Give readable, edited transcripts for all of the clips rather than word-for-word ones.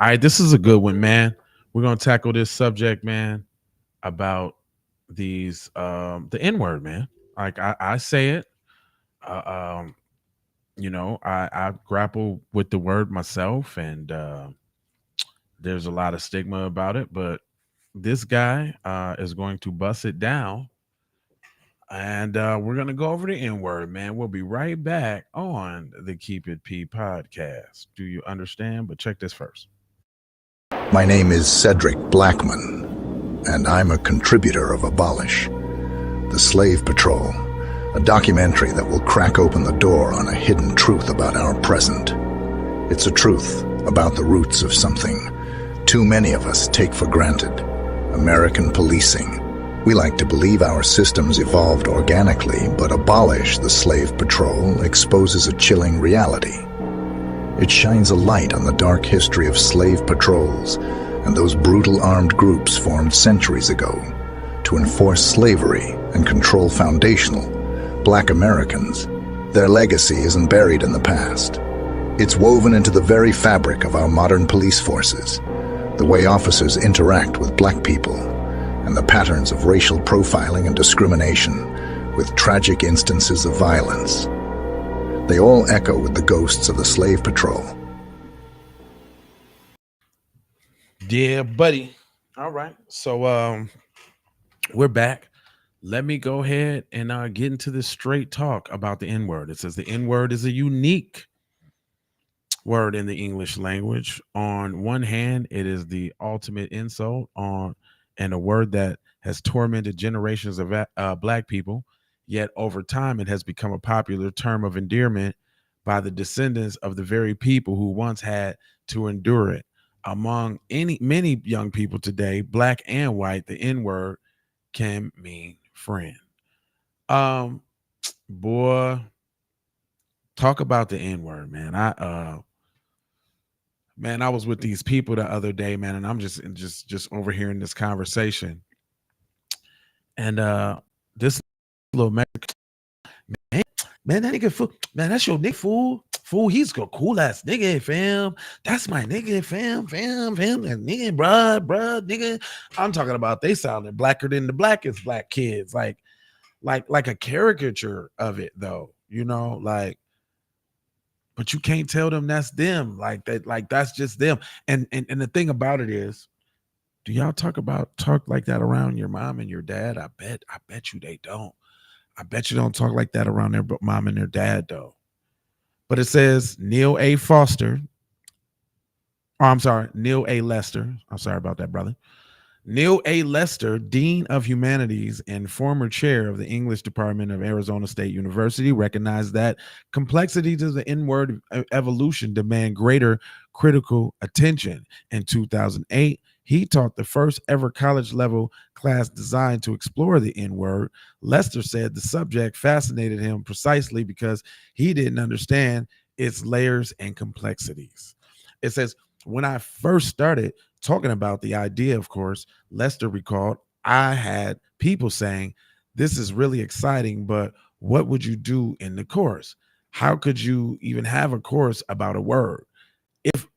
All right, this is a good one, man. We're gonna tackle this subject, man, about the N word, man. Like I say it. Uh, um, I grapple with the word myself, and there's a lot of stigma about it. But this guy is going to bust it down, and we're gonna go over the N word, man. We'll be right back on the Keep It P podcast. Do you understand? But check this first. My name is Cedric Blackman, and I'm a contributor of Abolish, the Slave Patrol, a documentary that will crack open the door on a hidden truth about our present. It's a truth about the roots of something too many of us take for granted: American policing. We like to believe our systems evolved organically, but Abolish, the Slave Patrol, exposes a chilling reality. It shines a light on the dark history of slave patrols and those brutal armed groups formed centuries ago to enforce slavery and control foundational Black Americans. Their legacy isn't buried in the past. It's woven into the very fabric of our modern police forces, the way officers interact with Black people, and the patterns of racial profiling and discrimination, with tragic instances of violence. They all echo with the ghosts of the Slave Patrol. Yeah, buddy. All right. So we're back. Let me go ahead and get into this straight talk about the N word. It says the N word is a unique word in the English language. On one hand, it is the ultimate insult on and a word that has tormented generations of Black people. Yet over time, it has become a popular term of endearment by the descendants of the very people who once had to endure it. Among many young people today, Black and white, the N word can mean friend. Um, boy, talk about the N word, man. I was with these people the other day, man, and I'm just overhearing this conversation. And this little Mexican man, that nigga fool, man, that's your nigga fool. Fool, he's a cool ass nigga, fam. That's my nigga, fam, and nigga, bruh, nigga. I'm talking about they sounded blacker than the blackest Black kids, like a caricature of it, though. Like, but you can't tell them that's them, like that, like that's just them. And the thing about it is, do y'all talk like that around your mom and your dad? I bet you they don't. I bet you don't talk like that around their mom and their dad, though. But it says Neal A. Foster. Oh, I'm sorry, Neal A. Lester. I'm sorry about that, brother. Neal A. Lester, Dean of Humanities and former chair of the English Department of Arizona State University, recognized that complexities of the N-word evolution demand greater critical attention. In 2008, he taught the first ever college level class designed to explore the N-word. Lester said the subject fascinated him precisely because he didn't understand its layers and complexities. It says, when I first started talking about the idea, of course, Lester recalled, I had people saying, this is really exciting, but what would you do in the course? How could you even have a course about a word? If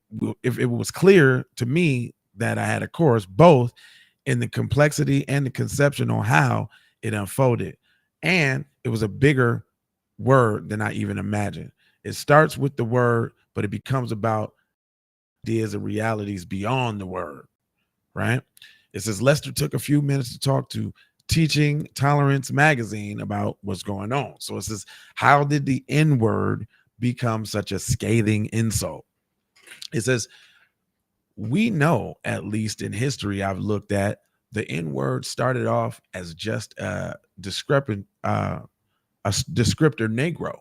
it was clear to me that I had a course both in the complexity and the conception on how it unfolded. And it was a bigger word than I even imagined. It starts with the word, but it becomes about ideas and realities beyond the word, right? It says Lester took a few minutes to talk to Teaching Tolerance magazine about what's going on. So it says, how did the N word become such a scathing insult? It says, we know, at least in history I've looked at, the N word started off as just a descriptor Negro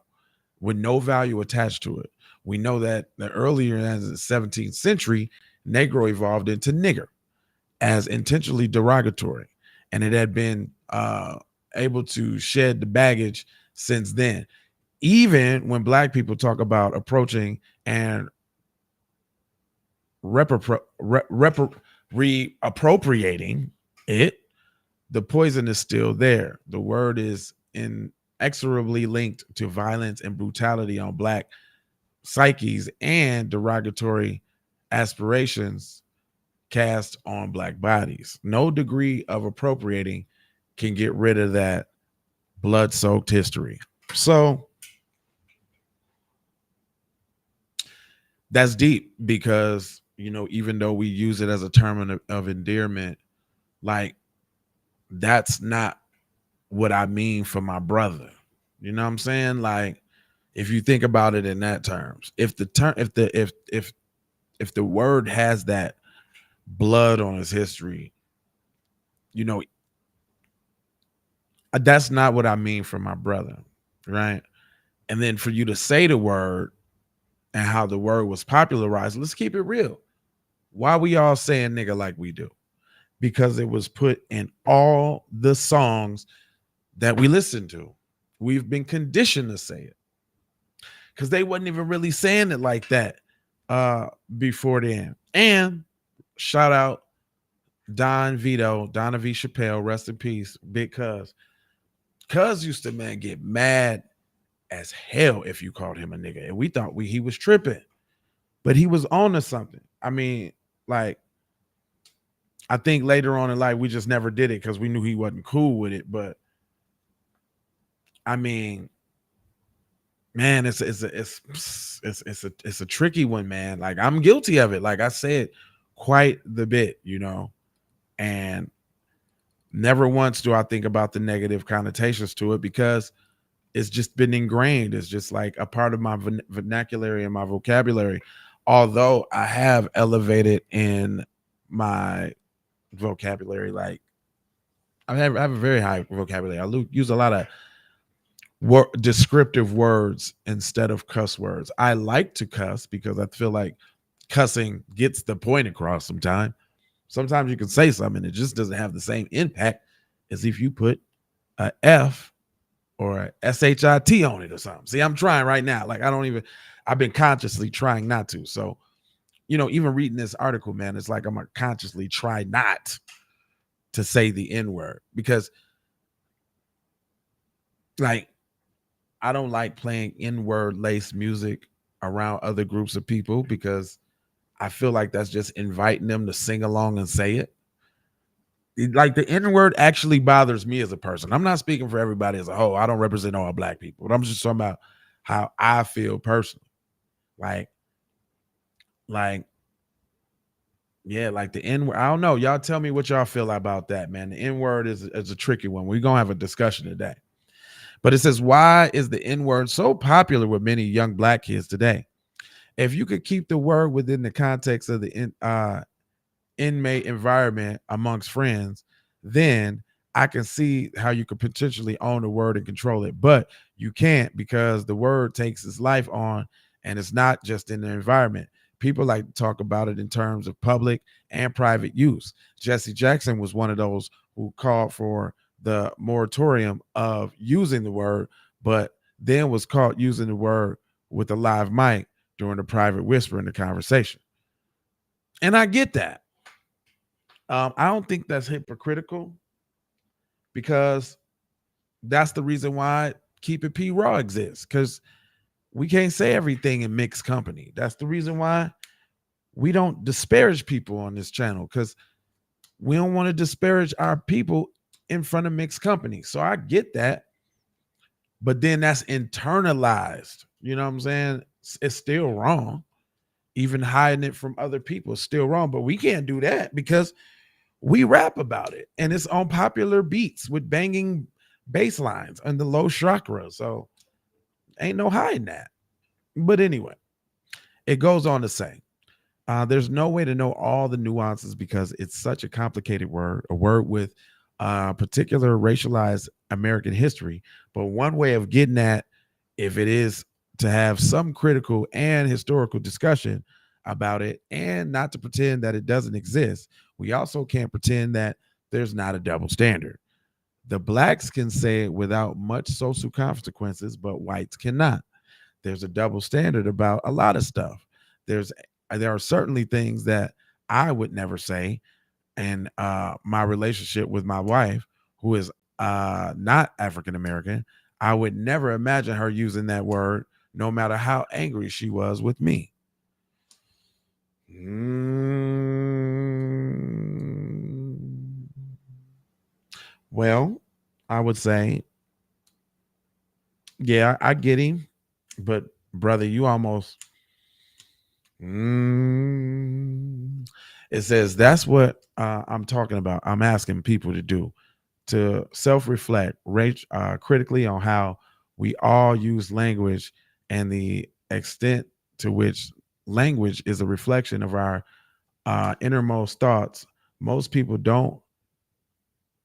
with no value attached to it. We know that the earlier as the 17th century, Negro evolved into nigger as intentionally derogatory, and it had been able to shed the baggage since then. Even when Black people talk about approaching and reappropriating it, the poison is still there. The word is inexorably linked to violence and brutality on Black psyches and derogatory aspirations cast on black bodies. No degree of appropriating can get rid of that blood-soaked history. So that's deep because, you know, even though we use it as a term of endearment, like that's not what I mean for my brother. You know what I'm saying? Like, if you think about it in that terms, if the word has that blood on his history, you know, that's not what I mean for my brother, right? And then for you to say the word and how the word was popularized, let's keep it real. Why we all saying nigga like we do? Because it was put in all the songs that we listen to. We've been conditioned to say it because they wasn't even really saying it like that before then. And shout out Donna V. Chappelle, rest in peace, big cuz. Cuz used to, man, get mad as hell if you called him a nigga. And we thought he was tripping, but he was on to something. I mean, like, I think later on in life, we just never did it because we knew he wasn't cool with it. But I mean, man, it's a tricky one, man. Like, I'm guilty of it. Like I said, quite the bit, you know, and never once do I think about the negative connotations to it because it's just been ingrained. It's just like a part of my vernacular and my vocabulary. Although I have elevated in my vocabulary, like I have a very high vocabulary. I use a lot of descriptive words instead of cuss words. I like to cuss because I feel like cussing gets the point across sometimes. Sometimes you can say something, it just doesn't have the same impact as if you put a F or a SHIT on it or something. See, I'm trying right now. Like, I've been consciously trying not to. So, you know, even reading this article, man, it's like I'm going to consciously try not to say the N-word because, like, I don't like playing N-word laced music around other groups of people because I feel like that's just inviting them to sing along and say it. Like, the N-word actually bothers me as a person. I'm not speaking for everybody as a whole. I don't represent all black people, but I'm just talking about how I feel personally. Like, yeah, like the N-word. I don't know. Y'all tell me what y'all feel about that, man. The N-word is a tricky one. We're going to have a discussion today. But it says, why is the N-word so popular with many young black kids today? If you could keep the word within the context of the inmate environment amongst friends, then I can see how you could potentially own the word and control it. But you can't because the word takes its life on, and it's not just in the environment. People like to talk about it in terms of public and private use. Jesse Jackson was one of those who called for the moratorium of using the word, but then was caught using the word with a live mic during the private whisper in the conversation. And I get that. I don't think that's hypocritical because that's the reason why Keep It P Raw exists, because we can't say everything in mixed company. That's the reason why we don't disparage people on this channel, because we don't want to disparage our people in front of mixed company. So I get that. But then that's internalized. You know what I'm saying? It's still wrong. Even hiding it from other people is still wrong. But we can't do that because we rap about it. And it's on popular beats with banging bass lines and the low chakra. So ain't no hiding that. But anyway, it goes on to say, there's no way to know all the nuances because it's such a complicated word, a word with particular racialized American history. But one way of getting at, if it is to have some critical and historical discussion about it and not to pretend that it doesn't exist, we also can't pretend that there's not a double standard. The blacks can say it without much social consequences, but whites cannot. There's a double standard about a lot of stuff. There are certainly things that I would never say, and my relationship with my wife, who is not African American, I would never imagine her using that word, no matter how angry she was with me. Well, I would say, yeah, I get him, but brother, you almost. Mm, it says that's what I'm talking about. I'm asking people to do, to self-reflect, rate critically on how we all use language and the extent to which language is a reflection of our innermost thoughts. Most people don't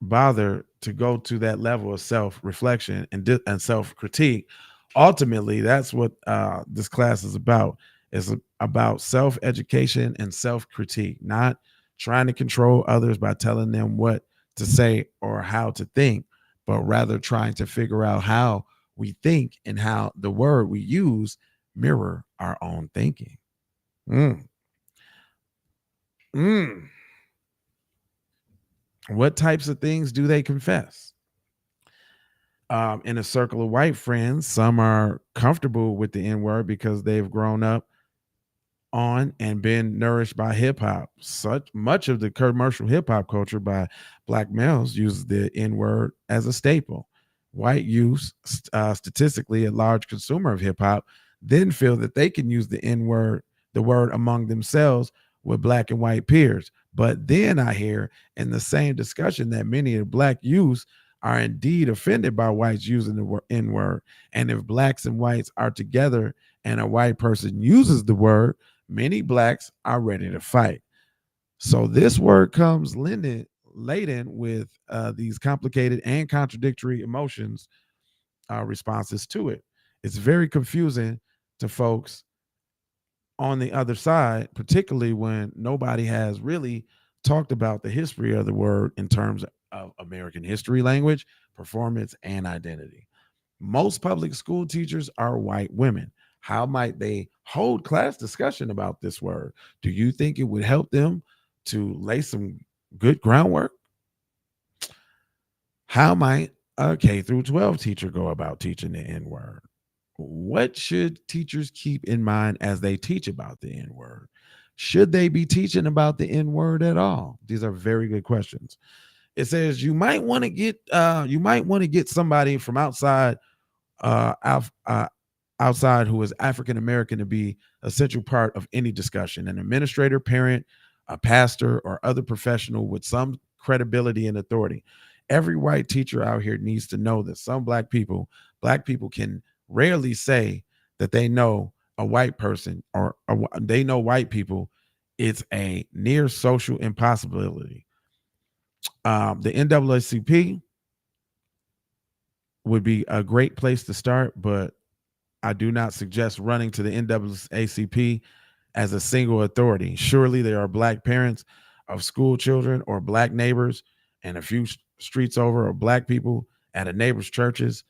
bother to go to that level of self-reflection and self-critique. Ultimately, that's what this class is about. It's about self-education and self-critique, not trying to control others by telling them what to say or how to think, but rather trying to figure out how we think and how the word we use mirror our own thinking. Mm. Mm. What types of things do they confess? In a circle of white friends, some are comfortable with the N word because they've grown up on and been nourished by hip hop. Such much of the commercial hip hop culture by black males uses the N word as a staple. White youth, statistically a large consumer of hip hop, then feel that they can use the N word, the word among themselves with black and white peers. But then I hear in the same discussion that many of the black youths are indeed offended by whites using the N word. And if blacks and whites are together and a white person uses the word, many blacks are ready to fight. So this word comes laden with these complicated and contradictory emotions, responses to it. It's very confusing to folks on the other side, particularly when nobody has really talked about the history of the word in terms of American history, language, performance, and identity. Most public school teachers are white women. How might they hold class discussion about this word? Do you think it would help them to lay some good groundwork? How might a K through 12 teacher go about teaching the N word? What should teachers keep in mind as they teach about the N word? Should they be teaching about the N word at all? These are very good questions. It says you might want to get somebody from outside uh, out, uh, outside who is African American to be a central part of any discussion. An administrator, parent, a pastor, or other professional with some credibility and authority. Every white teacher out here needs to know that black people can rarely say that they know a white person or they know white people. It's a near social impossibility. The NAACP would be a great place to start, but I do not suggest running to the NAACP as a single authority. Surely there are black parents of school children or black neighbors and a few streets over or black people at a neighbor's churches.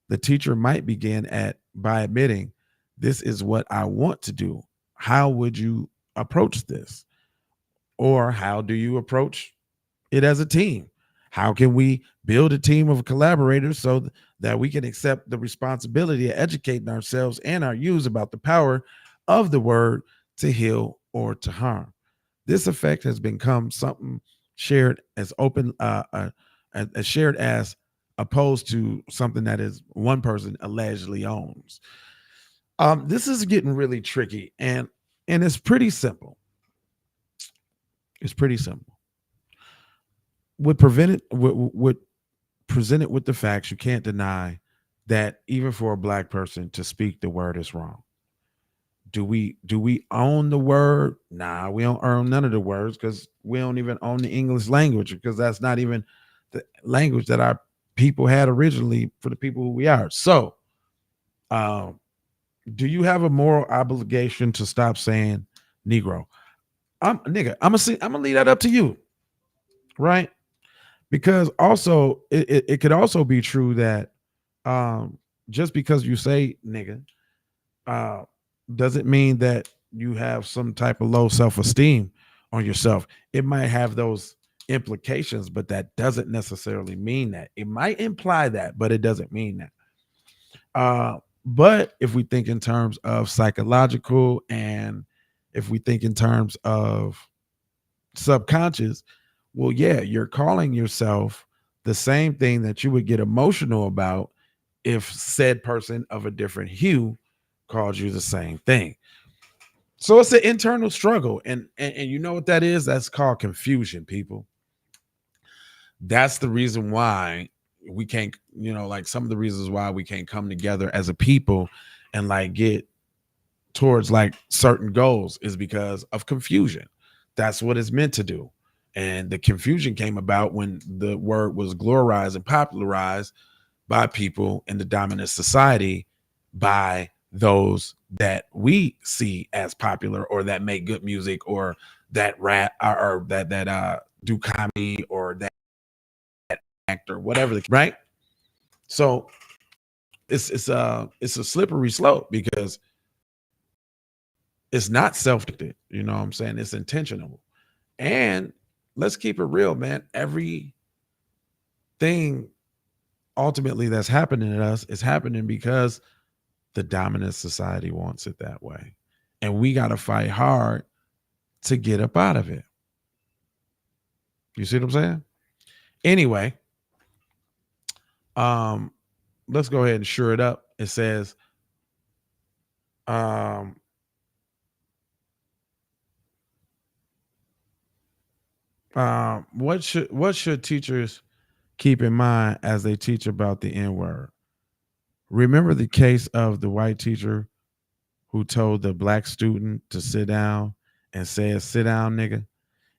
The teacher might begin at by admitting, this is what I want to do. How would you approach this? Or how do you approach it as a team? How can we build a team of collaborators so that we can accept the responsibility of educating ourselves and our youth about the power of the word to heal or to harm? This effect has become something shared as shared as opposed to something that is one person allegedly owns. This is getting really tricky, and it's pretty simple. It's pretty simple. Would prevent it would presented with the facts, you can't deny that even for a black person to speak the word is wrong. Do we own the word? Nah, we don't own none of the words because we don't even own the English language because that's not even the language that our people had originally for the people who we are. So, um, do you have a moral obligation to stop saying Negro? I'm gonna leave that up to you, right? Because also it could also be true that just because you say nigga uh doesn't mean that you have some type of low self-esteem on yourself. It might have those implications, but that doesn't necessarily mean that. It might imply that, but it doesn't mean that. But if we think in terms of psychological and if we think in terms of subconscious, well, yeah, you're calling yourself the same thing that you would get emotional about if said person of a different hue called you the same thing. So it's an internal struggle. And you know what that is? That's called confusion, people. That's the reason why we can't, like some of the reasons why we can't come together as a people and like get towards like certain goals is because of confusion. That's what it's meant to do. And the confusion came about when the word was glorified and popularized by people in the dominant society, by those that we see as popular or that make good music or that rap or that do comedy or that act or whatever, right? So it's a slippery slope because it's not self-dictated, you know what I'm saying? It's intentional. And let's keep it real, man. Everything ultimately that's happening to us is happening because the dominant society wants it that way. And we got to fight hard to get up out of it. You see what I'm saying? Anyway, let's go ahead and sure it up. It says, what should teachers keep in mind as they teach about the N-word? Remember the case of the white teacher who told the black student to sit down and said, "Sit down, nigga."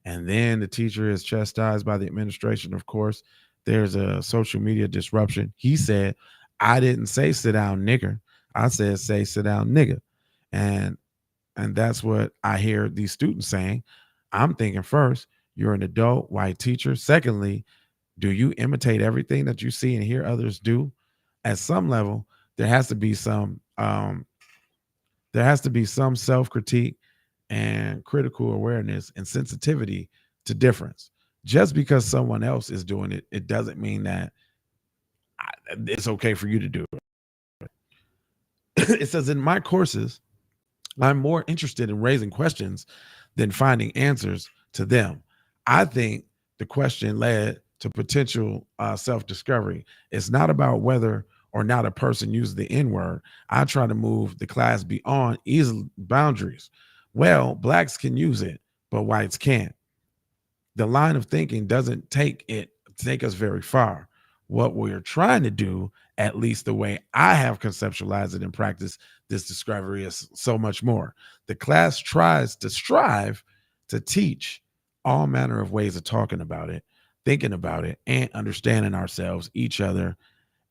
And then the teacher is chastised by the administration. Of course, there's a social media disruption. He said, "I didn't say sit down, nigger. I said, say sit down, nigga." And that's what I hear these students saying. I'm thinking, first, you're an adult white teacher. Secondly, do you imitate everything that you see and hear others do? At some level, there has to be some self-critique and critical awareness and sensitivity to difference. Just because someone else is doing it, it doesn't mean that it's okay for you to do it. It says, in my courses, I'm more interested in raising questions than finding answers to them. I think the question led to potential self-discovery. It's not about whether or not a person uses the N-word. I try to move the class beyond easy boundaries. Well, blacks can use it, but whites can't. The line of thinking doesn't take us very far. What we're trying to do, at least the way I have conceptualized it in practice, this discovery is so much more. The class tries to strive to teach all manner of ways of talking about it, thinking about it, and understanding ourselves, each other,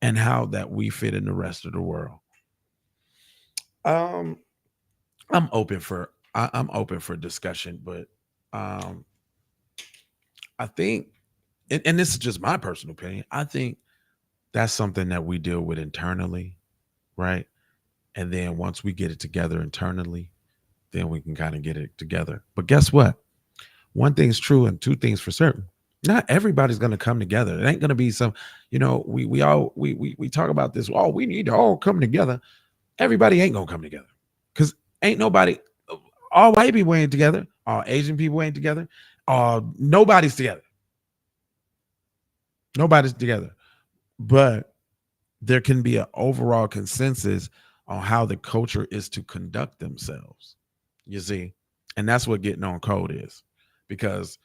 and how that we fit in the rest of the world. I'm open for discussion, but I think, and this is just my personal opinion, I think that's something that we deal with internally, right? And then once we get it together internally, then we can kind of get it together. But guess what? One thing's true and two things for certain. Not everybody's going to come together. It ain't going to be some, we talk about this. Oh, we need to all come together. Everybody ain't going to come together because ain't nobody, all white people ain't together. All Asian people ain't together. Nobody's together. Nobody's together. But there can be an overall consensus on how the culture is to conduct themselves. You see? And that's what getting on code is, because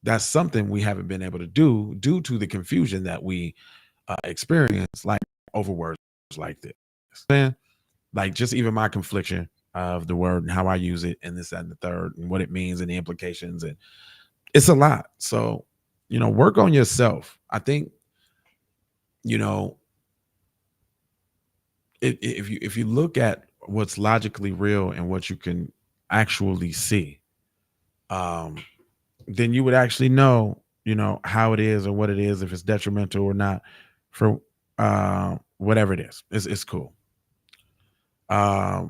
that's something we haven't been able to do due to the confusion that we experience, like over words like this. Man, like just even my confliction of the word and how I use it and this, that, and the third, and what it means and the implications. And it's a lot. So, work on yourself. I think, if you look at what's logically real and what you can actually see, then you would actually know, how it is or what it is, if it's detrimental or not for whatever it is. It's cool. I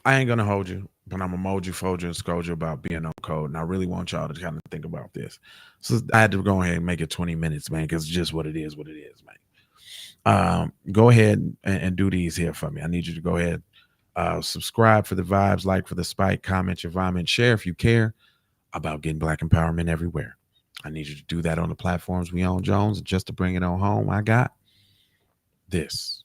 ain't gonna hold you, but I'm gonna mold you, fold you, and scold you about being on code. And I really want y'all to kind of think about this. So I had to go ahead and make it 20 minutes, man, because it's just what it is, man. Go ahead and do these here for me. I need you to go ahead, subscribe for the vibes, like for the spike, comment your vomit, share if you care. about getting Black empowerment everywhere. I need you to do that on the platforms We Own Jones. And just to bring it on home, I got this.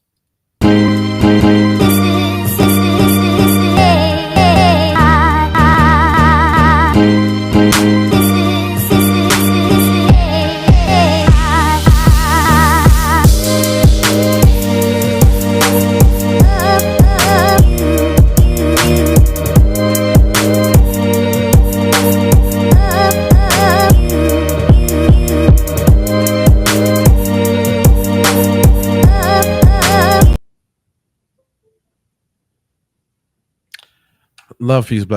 Love, peace, blessings.